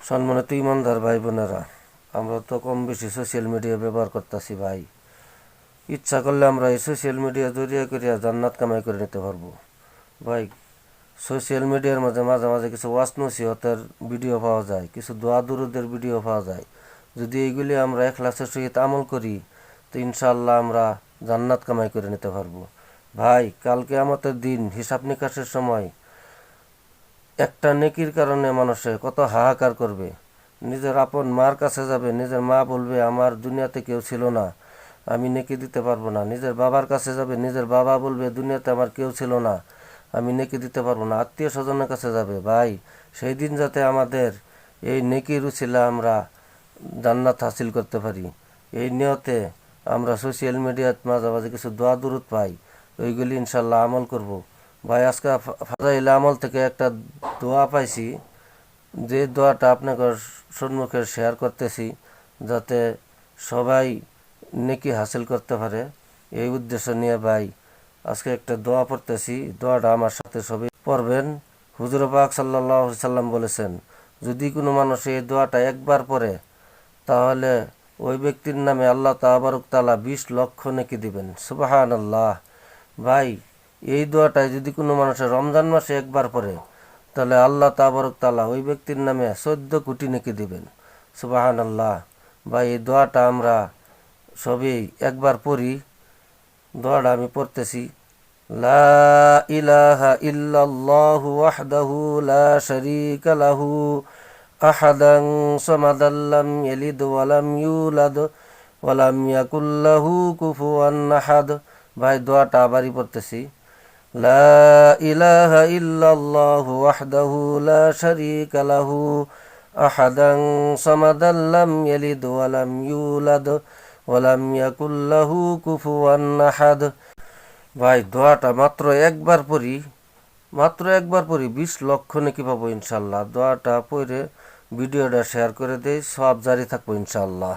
সম্মানিত ইমানদার ভাই বোনেরা, আমরা তো কম বেশি সোশ্যাল মিডিয়া ব্যবহার করতেছি ভাই। ইচ্ছা করলে আমরা এই সোশ্যাল মিডিয়া জড়িয়ে করিয়া জান্নাত কামাই করে নিতে পারবো ভাই। সোশ্যাল মিডিয়ার মাঝে মাঝে মাঝে কিছু ওয়াজ নসিহতের ভিডিও পাওয়া যায়, কিছু দোয়া দুরুদের ভিডিও পাওয়া যায়। যদি এইগুলি আমরা ইখলাসের সহিত আমল করি তো ইনশাআল্লাহ আমরা জান্নাত কামাই করে নিতে পারবো ভাই। কালকে আমাদের দিন হিসাব নিকাশের সময় একটা নেকির কারণে মানুষে কত হাহাকার করবে। নিজের আপন মার কাছে যাবে, নিজের মা বলবে আমার দুনিয়াতে কেউ ছিল না, আমি নেকি দিতে পারবো না। নিজের বাবার কাছে যাবে, নিজের বাবা বলবে দুনিয়াতে আমার কেউ ছিল না, আমি নেকি দিতে পারবো না। আত্মীয় স্বজনের কাছে যাবে ভাই। সেই দিন যাতে আমাদের এই নেকির উছিলা আমরা জান্নাত হাসিল করতে পারি, এই নিয়তে আমরা সোশ্যাল মিডিয়াত মাঝে মাঝে কিছু দোয়া দুরুদ পাই, ওইগুলি ইনশাল্লাহ আমল করব ভাই। আজকে ফাজাইল আমল থেকে একটা দোয়া পাইছি, যে দোয়াটা আপনাদের সম্মুখে শেয়ার করতেছি যাতে সবাই নেকি হাসিল করতে পারে, এই উদ্দেশ্য নিয়ে ভাই আজকে একটা দোয়া পড়তেছি। দোয়াটা আমার সাথে সবাই পড়বেন। হুজুর পাক সাল্লাল্লাহু আলাইহি সাল্লাম বলেছেন, যদি কোনো মানুষ এই দোয়াটা একবার পড়ে তাহলে ওই ব্যক্তির নামে আল্লাহ তাবারক তাআলা 20 লক্ষ নেকি দিবেন। সুবহানাল্লাহ ভাই। এই দোয়াটাই যদি কোনো মানুষের রমজান মাসে একবার পড়ে তাহলে আল্লাহ তাবারক তাআলা ওই ব্যক্তির নামে 14 কোটি নেকি দিবেন। সুবহানাল্লাহ ভাই। এই দোয়াটা আমরা সবই একবার পড়ি। দোয়াটা আমি পড়তেছি। লা ইলাহা ইল্লাল্লাহু ওয়াহদাহু লা শারীকা লাহু আহাদান সামাদান লাম ইয়ালিদ ওয়া লাম ইউলাদ ওয়া লাম ইয়াকুল লাহু কুফুয়ান আহাদ। ভাই দোয়াটা আবারই পড়তেছি। লা ইলাহা ইল্লাল্লাহু ওয়াহদাহু লা শারীকা লাহু আহাদান সামাদান লাম ইয়ালিদ ওয়া লাম ইউলাদ ওয়া লাম ইয়াকুল লাহু কুফুয়ান আহাদ। ভাই দোয়াটা মাত্র একবার পড়ি, মাত্র একবার পড়ি 20 লক্ষ নেকি পাবো ইনশাল্লাহ। দোয়াটা পড়ে ভিডিওটা শেয়ার করে দেই, সব জারি থাকবো ইনশাল্লাহ।